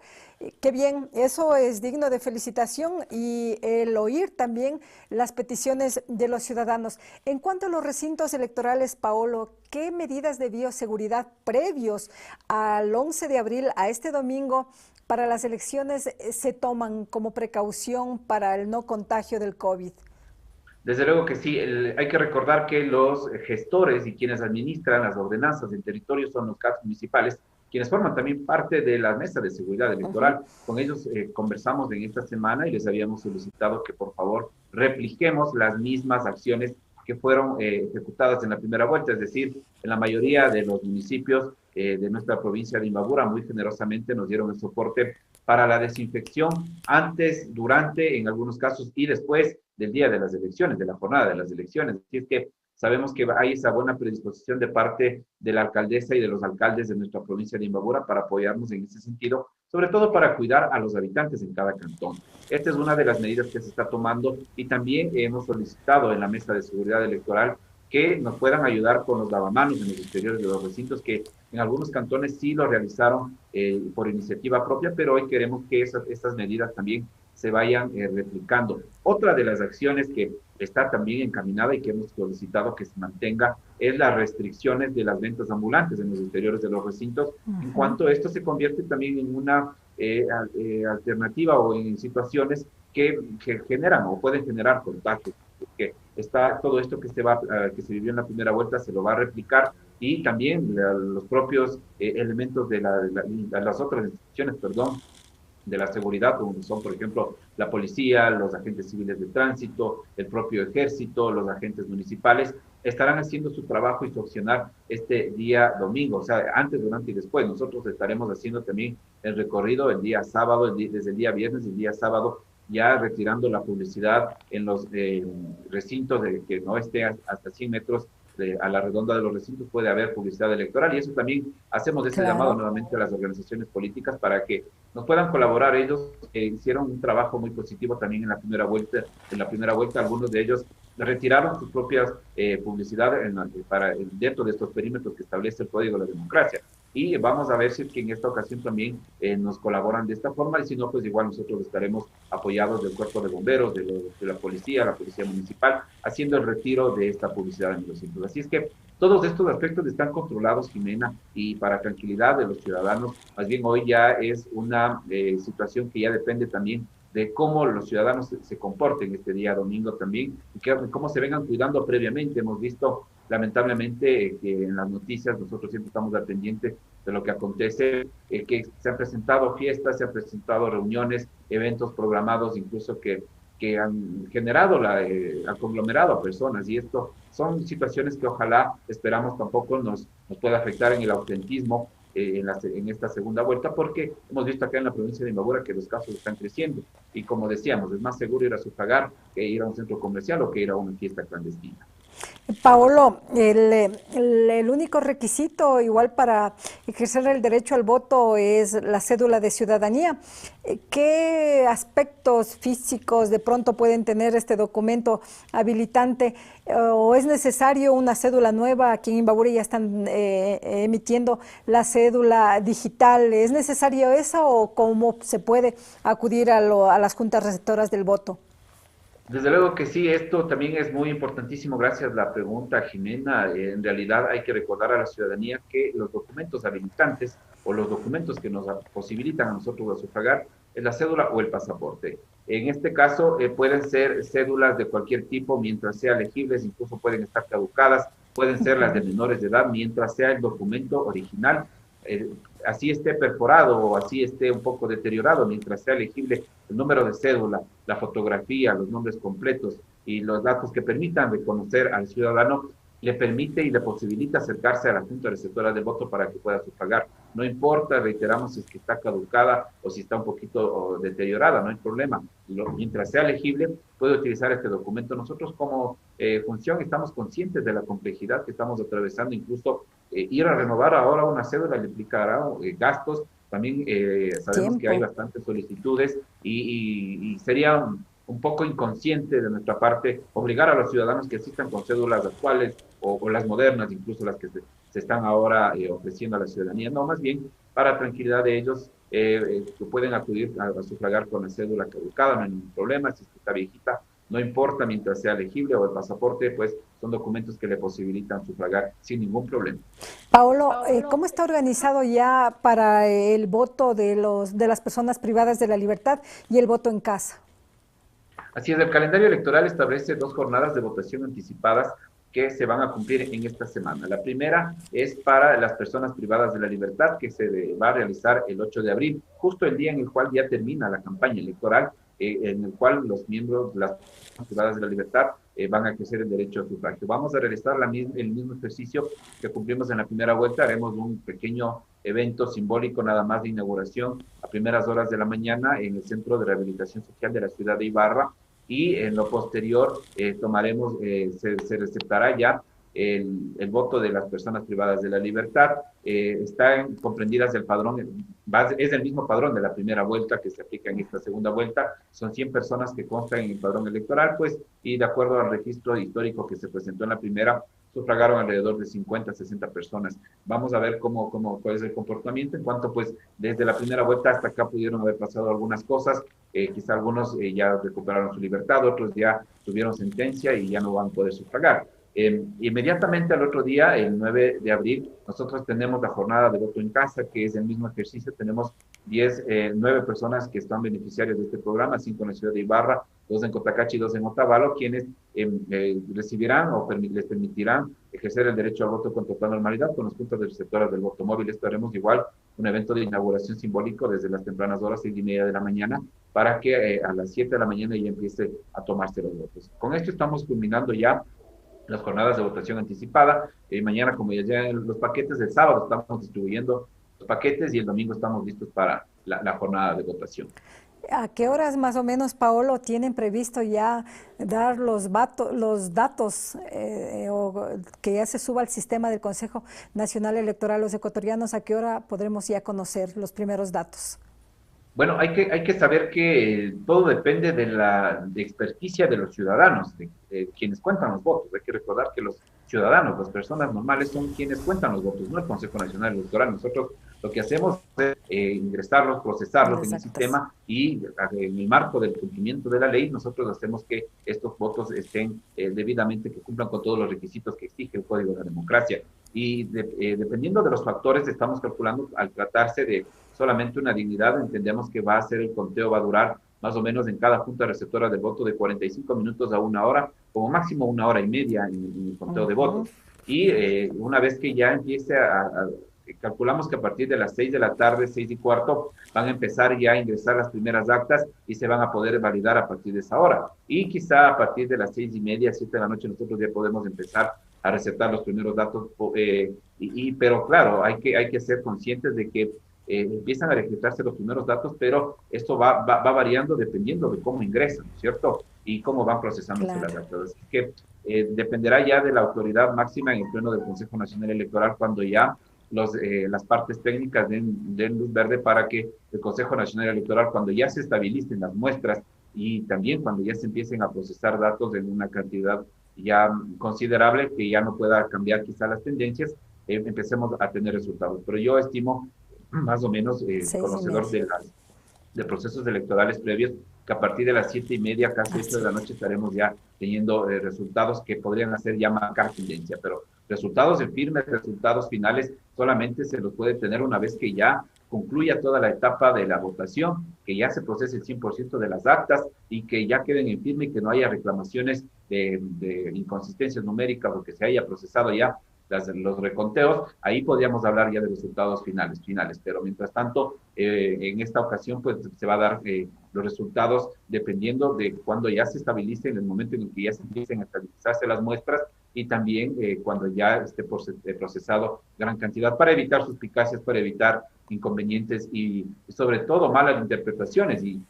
Qué bien, eso es digno de felicitación y el oír también las peticiones de los ciudadanos. En cuanto a los recintos electorales, Paolo, ¿qué medidas de bioseguridad previos al 11 de abril, a este domingo, para las elecciones se toman como precaución para el no contagio del COVID? Desde luego que sí, hay que recordar que los gestores y quienes administran las ordenanzas del territorio son los CADs municipales, quienes forman también parte de la mesa de seguridad electoral. Con ellos conversamos en esta semana y les habíamos solicitado que por favor repliquemos las mismas acciones que fueron ejecutadas en la primera vuelta, es decir, en la mayoría de los municipios de nuestra provincia de Imbabura muy generosamente nos dieron el soporte para la desinfección antes, durante, en algunos casos y después del día de las elecciones, de la jornada de las elecciones. Así es que sabemos que hay esa buena predisposición de parte de la alcaldesa y de los alcaldes de nuestra provincia de Imbabura para apoyarnos en ese sentido, sobre todo para cuidar a los habitantes en cada cantón. Esta es una de las medidas que se está tomando y también hemos solicitado en la mesa de seguridad electoral que nos puedan ayudar con los lavamanos en los exteriores de los recintos, que en algunos cantones sí lo realizaron por iniciativa propia, pero hoy queremos que estas medidas también se vayan replicando. Otra de las acciones que está también encaminada y que hemos solicitado que se mantenga es las restricciones de las ventas ambulantes en los exteriores de los recintos, en cuanto esto se convierte también en una alternativa o en situaciones que generan o pueden generar contagios. Que está todo esto que se vivió en la primera vuelta se lo va a replicar y también los propios elementos de las otras instituciones, de la seguridad, como son, por ejemplo, la policía, los agentes civiles de tránsito, el propio ejército, los agentes municipales, estarán haciendo su trabajo y su accionar este día domingo, o sea, antes, durante y después. Nosotros estaremos haciendo también el recorrido el día sábado, desde el día viernes y el día sábado, ya retirando la publicidad en los recintos de que no esté hasta 100 metros a la redonda de los recintos, puede haber publicidad electoral, y eso también hacemos ese llamado nuevamente a las organizaciones políticas para que nos puedan colaborar. Ellos hicieron un trabajo muy positivo también en la primera vuelta, algunos de ellos retiraron sus propias publicidad dentro de estos perímetros que establece el Código de la Democracia. Y vamos a ver si es que en esta ocasión también nos colaboran de esta forma, y si no, pues igual nosotros estaremos apoyados del cuerpo de bomberos, de la policía municipal, haciendo el retiro de esta publicidad en los centros. Así es que todos estos aspectos están controlados, Jimena, y para tranquilidad de los ciudadanos, más bien hoy ya es una situación que ya depende también de cómo los ciudadanos se comporten este día domingo también, y cómo se vengan cuidando previamente. Hemos visto lamentablemente que en las noticias nosotros siempre estamos al pendiente de lo que acontece, que se han presentado fiestas, se han presentado reuniones, eventos programados incluso que han generado al conglomerado a personas, y esto son situaciones que ojalá, esperamos, tampoco nos pueda afectar en el ausentismo en esta segunda vuelta, porque hemos visto acá en la provincia de Imbabura que los casos están creciendo, y como decíamos, es más seguro ir a sufragar que ir a un centro comercial o que ir a una fiesta clandestina. Paolo, el único requisito igual para ejercer el derecho al voto es la cédula de ciudadanía. ¿Qué aspectos físicos de pronto pueden tener este documento habilitante? ¿O es necesario una cédula nueva? Aquí en Imbabura ya están emitiendo la cédula digital. ¿Es necesario eso o cómo se puede acudir a las juntas receptoras del voto? Desde luego que sí, esto también es muy importantísimo. Gracias la pregunta, Jimena. En realidad hay que recordar a la ciudadanía que los documentos habilitantes o los documentos que nos posibilitan a nosotros a sufragar es la cédula o el pasaporte. En este caso pueden ser cédulas de cualquier tipo mientras sean legibles, incluso pueden estar caducadas, pueden ser las de menores de edad mientras sea el documento original. Así esté perforado o así esté un poco deteriorado, mientras sea legible el número de cédula, la fotografía, los nombres completos y los datos que permitan reconocer al ciudadano, le permite y le posibilita acercarse a la junta receptora de voto para que pueda sufragar. No importa, reiteramos, si es que está caducada o si está un poquito deteriorada, no hay problema. Mientras sea legible, puede utilizar este documento. Nosotros como función estamos conscientes de la complejidad que estamos atravesando. Incluso ir a renovar ahora una cédula le implicará gastos. También sabemos que hay bastantes solicitudes y sería un poco inconsciente de nuestra parte obligar a los ciudadanos que asistan con cédulas actuales o las modernas, incluso las que se están ahora ofreciendo a la ciudadanía. No, más bien para tranquilidad de ellos, que pueden acudir a sufragar con la cédula caducada, no hay ningún problema. Si está viejita, no importa, mientras sea legible, o el pasaporte, pues son documentos que le posibilitan sufragar sin ningún problema. Paolo, ¿cómo está organizado ya para el voto de las personas privadas de la libertad y el voto en casa? Así es, el calendario electoral establece 2 jornadas de votación anticipadas que se van a cumplir en esta semana. La primera es para las personas privadas de la libertad, que se va a realizar el 8 de abril, justo el día en el cual ya termina la campaña electoral, en el cual los miembros de las personas privadas de la libertad van a ejercer el derecho a sufragio. Vamos a realizar el mismo ejercicio que cumplimos en la primera vuelta. Haremos un pequeño evento simbólico nada más de inauguración a primeras horas de la mañana en el Centro de Rehabilitación Social de la ciudad de Ibarra, y en lo posterior tomaremos, se receptará ya el voto de las personas privadas de la libertad. Están comprendidas del padrón, es el mismo padrón de la primera vuelta que se aplica en esta segunda vuelta. Son 100 personas que constan en el padrón electoral, pues, y de acuerdo al registro histórico que se presentó en la primera, sufragaron alrededor de 50, 60 personas. Vamos a ver cuál es el comportamiento en cuanto, pues, desde la primera vuelta hasta acá pudieron haber pasado algunas cosas. Quizá algunos ya recuperaron su libertad, otros ya tuvieron sentencia y ya no van a poder sufragar. Inmediatamente al otro día, el 9 de abril, nosotros tenemos la jornada de voto en casa, que es el mismo ejercicio. Tenemos 9 personas que están beneficiarios de este programa, 5 en la ciudad de Ibarra, 2 en Cotacachi y 2 en Otavalo, quienes recibirán o les permitirán ejercer el derecho al voto con total normalidad con los puntos receptoras del voto móvil. Esto haremos igual un evento de inauguración simbólico desde las tempranas horas, 6:30 de la mañana, para que a las 7 de la mañana ya empiece a tomarse los votos. Con esto estamos culminando ya las jornadas de votación anticipada. Mañana, como ya llegan los paquetes, el sábado estamos distribuyendo los paquetes y el domingo estamos listos para la jornada de votación. ¿A qué horas más o menos, Paolo, tienen previsto ya dar los datos o que ya se suba al sistema del Consejo Nacional Electoral los ecuatorianos? ¿A qué hora podremos ya conocer los primeros datos? Bueno, hay que saber que todo depende de la experticia de los ciudadanos, de quienes cuentan los votos. Hay que recordar que los ciudadanos, las personas normales, son quienes cuentan los votos, no el Consejo Nacional Electoral. Nosotros lo que hacemos es ingresarlos, procesarlos en el sistema, y en el marco del cumplimiento de la ley, nosotros hacemos que estos votos estén debidamente, que cumplan con todos los requisitos que exige el Código de la Democracia. Y dependiendo de los factores, estamos calculando, al tratarse de solamente una dignidad, entendemos que va a ser el conteo, va a durar más o menos en cada junta receptora del voto de 45 minutos a 1 hora, como máximo 1 hora y media en el conteo de votos. Y una vez que ya empiece calculamos que a partir de las 6 de la tarde, 6:15, van a empezar ya a ingresar las primeras actas y se van a poder validar a partir de esa hora. Y quizá a partir de las 6:30, 7 de la noche, nosotros ya podemos empezar a recetar los primeros datos. Pero claro, hay que ser conscientes de que empiezan a registrarse los primeros datos, pero esto va variando dependiendo de cómo ingresan, ¿cierto? Y cómo van procesándose las datos. Así que dependerá ya de la autoridad máxima en el pleno del Consejo Nacional Electoral cuando ya las partes técnicas den luz verde para que el Consejo Nacional Electoral, cuando ya se estabilicen las muestras y también cuando ya se empiecen a procesar datos en una cantidad ya considerable que ya no pueda cambiar quizá las tendencias, empecemos a tener resultados. Pero yo estimo, más o menos, conocedor de procesos electorales previos, que a partir de las 7:30, casi 8 de la noche, estaremos ya teniendo resultados que podrían hacer ya marcar tendencia, pero resultados en firmes, resultados finales, solamente se los puede tener una vez que ya concluya toda la etapa de la votación, que ya se procese el 100% de las actas y que ya queden en firme y que no haya reclamaciones de inconsistencias numéricas o que se haya procesado ya los reconteos. Ahí podríamos hablar ya de resultados finales, pero mientras tanto, en esta ocasión, pues se va a dar los resultados dependiendo de cuando ya se estabilice, en el momento en el que ya se empiecen a estabilizarse las muestras, y también cuando ya esté procesado gran cantidad, para evitar suspicacias, para evitar inconvenientes y sobre todo malas interpretaciones y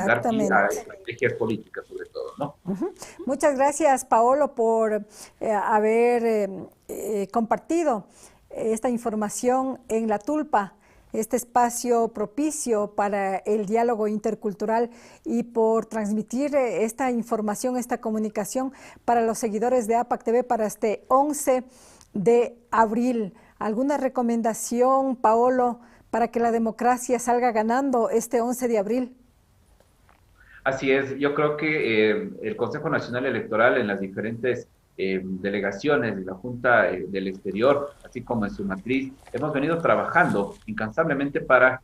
dar pie a estrategias políticas sobre todo, ¿no? Muchas gracias, Paolo, por haber compartido esta información en La Tulpa, este espacio propicio para el diálogo intercultural, y por transmitir esta información, esta comunicación para los seguidores de APAC TV para este 11 de abril. ¿Alguna recomendación, Paolo, para que la democracia salga ganando este 11 de abril? Así es, yo creo que el Consejo Nacional Electoral en las diferentes delegaciones de la Junta del Exterior, así como en su matriz, hemos venido trabajando incansablemente para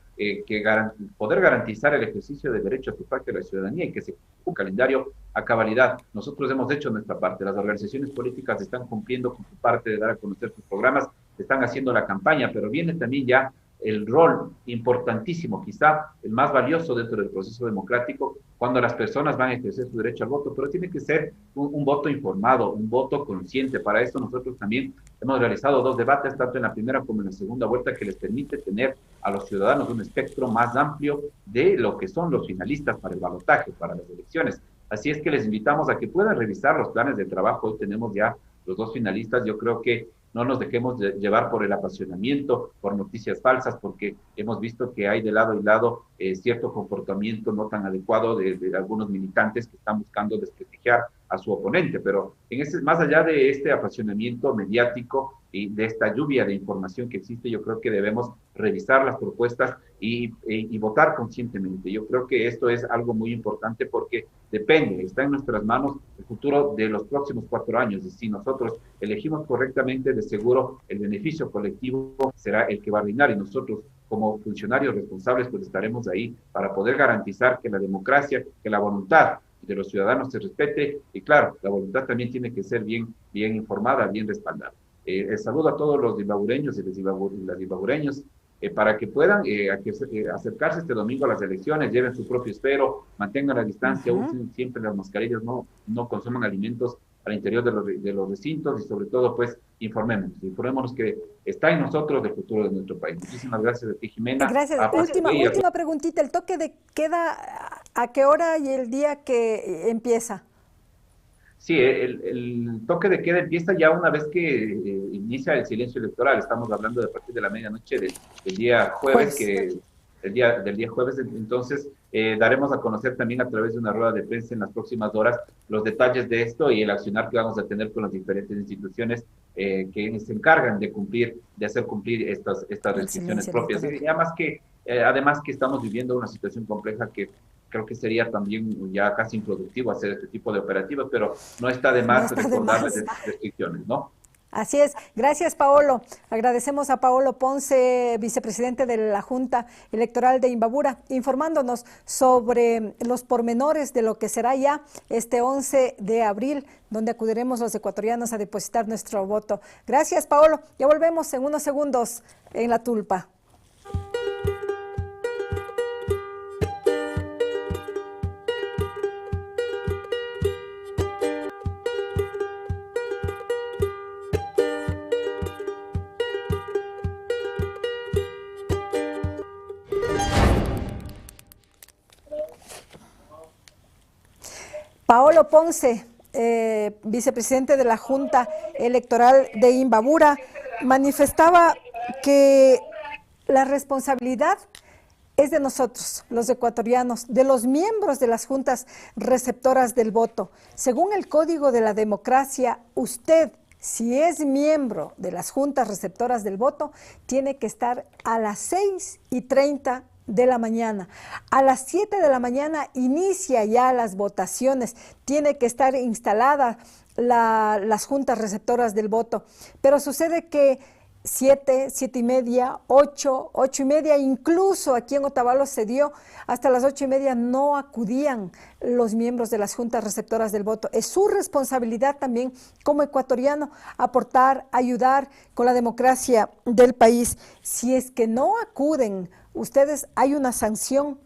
poder garantizar el ejercicio del derecho a sufragio de la ciudadanía y que se cumpla un calendario a cabalidad. Nosotros hemos hecho nuestra parte, las organizaciones políticas están cumpliendo con su parte de dar a conocer sus programas, están haciendo la campaña, pero viene también ya el rol importantísimo, quizá el más valioso dentro del proceso democrático, cuando las personas van a ejercer su derecho al voto, pero tiene que ser un voto informado, un voto consciente. Para eso nosotros también hemos realizado 2 debates, tanto en la primera como en la segunda vuelta, que les permite tener a los ciudadanos un espectro más amplio de lo que son los finalistas para el balotaje, para las elecciones. Así es que les invitamos a que puedan revisar los planes de trabajo. Hoy tenemos ya los 2 finalistas. Yo creo que no nos dejemos llevar por el apasionamiento, por noticias falsas, porque hemos visto que hay de lado y lado cierto comportamiento no tan adecuado de algunos militantes que están buscando desprestigiar a su oponente. Pero más allá de este apasionamiento mediático y de esta lluvia de información que existe, yo creo que debemos revisar las propuestas y votar conscientemente. Yo creo que esto es algo muy importante porque está en nuestras manos el futuro de los próximos 4 años. Y si nosotros elegimos correctamente, de seguro el beneficio colectivo será el que va a reinar, y nosotros como funcionarios responsables pues estaremos ahí para poder garantizar que la democracia, que la voluntad de los ciudadanos se respete, y claro, la voluntad también tiene que ser bien informada, bien respaldada. Saludo a todos los dimbabureños y las dimbabureños para que puedan acercarse este domingo a las elecciones, lleven su propio esfero, mantengan la distancia, usen siempre las mascarillas, no consuman alimentos al interior de los recintos, y sobre todo pues informémonos que está en nosotros el futuro de nuestro país. Muchísimas gracias a ti, Jimena. Gracias. Última preguntita, ¿el toque de queda a qué hora y el día que empieza? Sí, el toque de queda empieza ya una vez que inicia el silencio electoral. Estamos hablando de a partir de la medianoche del día jueves, del día jueves. Entonces, daremos a conocer también a través de una rueda de prensa en las próximas horas los detalles de esto y el accionar que vamos a tener con las diferentes instituciones que se encargan de hacer cumplir estas restricciones propias. Y además que estamos viviendo una situación compleja que creo que sería también ya casi improductivo hacer este tipo de operativas, pero no está de más recordarles estas restricciones, ¿no? Así es. Gracias, Paolo. Agradecemos a Paolo Ponce, vicepresidente de la Junta Electoral de Imbabura, informándonos sobre los pormenores de lo que será ya este 11 de abril, donde acudiremos los ecuatorianos a depositar nuestro voto. Gracias, Paolo. Ya volvemos en unos segundos en La Tulpa. Paolo Ponce, vicepresidente de la Junta Electoral de Imbabura, manifestaba que la responsabilidad es de nosotros, los ecuatorianos, de los miembros de las juntas receptoras del voto. Según el Código de la Democracia, usted, si es miembro de las juntas receptoras del voto, tiene que estar a las 6:30 de la mañana. A las 7 de la mañana inicia ya las votaciones. Tiene que estar instalada las juntas receptoras del voto. Pero sucede que 7, 7:30, 8, 8:30, incluso aquí en Otavalo se dio, hasta las 8:30 no acudían los miembros de las juntas receptoras del voto. Es su responsabilidad también como ecuatoriano aportar, ayudar con la democracia del país. Si es que no acuden ustedes, hay una sanción,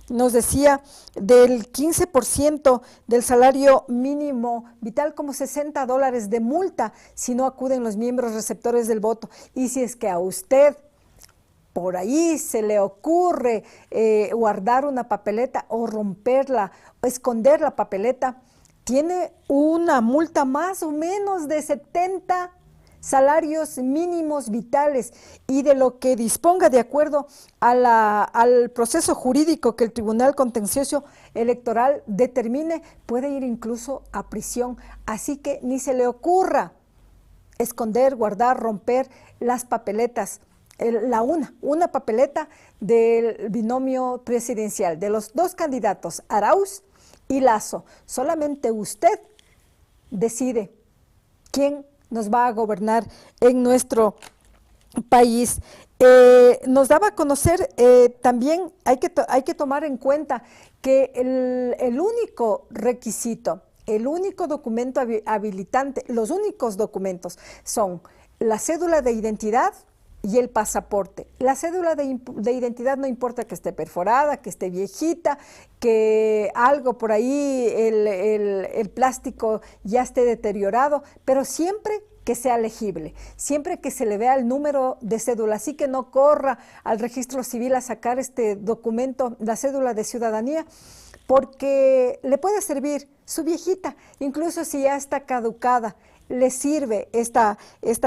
nos decía, del 15% del salario mínimo vital, como $60 de multa si no acuden los miembros receptores del voto. Y si es que a usted por ahí se le ocurre guardar una papeleta o romperla o esconder la papeleta, tiene una multa más o menos de 70 salarios mínimos vitales, y de lo que disponga de acuerdo al proceso jurídico que el Tribunal Contencioso Electoral determine, puede ir incluso a prisión. Así que ni se le ocurra esconder, guardar, romper las papeletas. Una papeleta del binomio presidencial, de los 2 candidatos, Arauz y Lasso. Solamente usted decide quién nos va a gobernar en nuestro país. nos daba a conocer, también hay que tomar en cuenta que el único requisito, el único documento habilitante, los únicos documentos son la cédula de identidad y el pasaporte. La cédula de identidad no importa que esté perforada, que esté viejita, que algo por ahí, el plástico ya esté deteriorado, pero siempre que sea legible, siempre que se le vea el número de cédula, así que no corra al registro civil a sacar este documento, la cédula de ciudadanía, porque le puede servir su viejita, incluso si ya está caducada, le sirve esta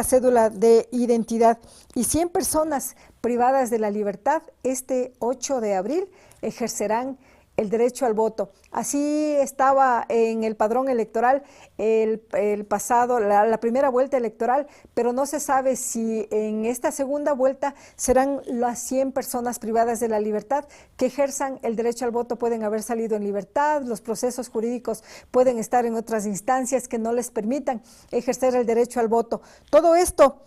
cédula de identidad. Y 100 personas privadas de la libertad este 8 de abril ejercerán el derecho al voto. Así estaba en el padrón electoral el pasado, la primera vuelta electoral, pero no se sabe si en esta segunda vuelta serán las 100 personas privadas de la libertad que ejerzan el derecho al voto. Pueden haber salido en libertad, los procesos jurídicos pueden estar en otras instancias que no les permitan ejercer el derecho al voto. Todo esto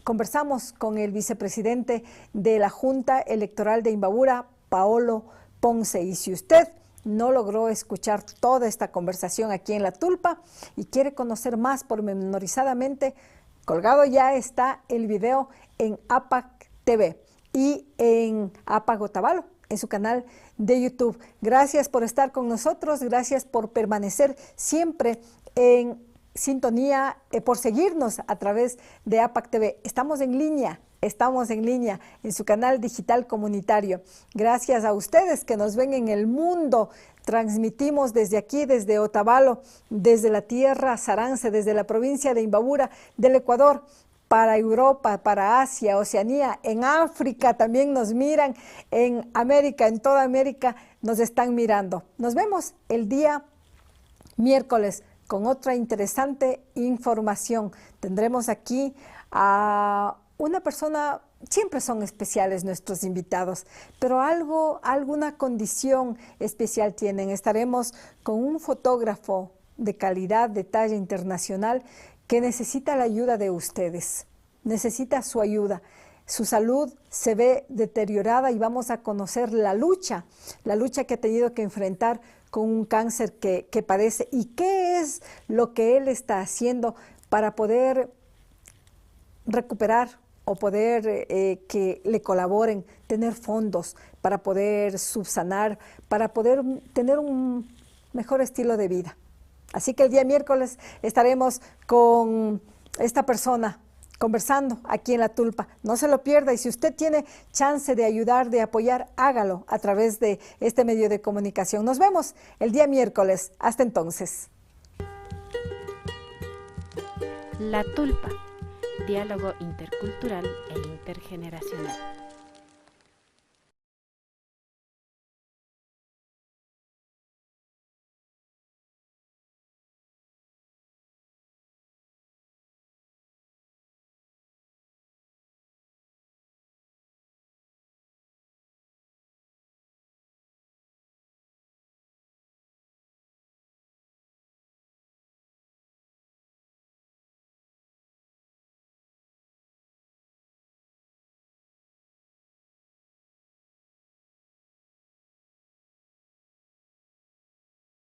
conversamos con el vicepresidente de la Junta Electoral de Imbabura, Paolo Ponce. Y si usted no logró escuchar toda esta conversación aquí en La Tulpa y quiere conocer más pormenorizadamente, colgado ya está el video en APAC TV y en APAC Otavalo, en su canal de YouTube. Gracias por estar con nosotros, gracias por permanecer siempre en sintonía, por seguirnos a través de APAC TV. Estamos en línea en su canal digital comunitario. Gracias a ustedes que nos ven en el mundo. Transmitimos desde aquí, desde Otavalo, desde la tierra Sarance, desde la provincia de Imbabura, del Ecuador, para Europa, para Asia, Oceanía, en África también nos miran, en América, en toda América nos están mirando. Nos vemos el día miércoles con otra interesante información. Tendremos aquí a una persona, siempre son especiales nuestros invitados, pero alguna condición especial tienen. Estaremos con un fotógrafo de calidad, de talla internacional, que necesita la ayuda de ustedes, necesita su ayuda. Su salud se ve deteriorada y vamos a conocer la lucha que ha tenido que enfrentar con un cáncer que padece y qué es lo que él está haciendo para poder recuperar o poder que le colaboren, tener fondos para poder subsanar, para poder tener un mejor estilo de vida. Así que el día miércoles estaremos con esta persona conversando aquí en La Tulpa. No se lo pierda y si usted tiene chance de ayudar, de apoyar, hágalo a través de este medio de comunicación. Nos vemos el día miércoles. Hasta entonces. La Tulpa. Diálogo intercultural e intergeneracional.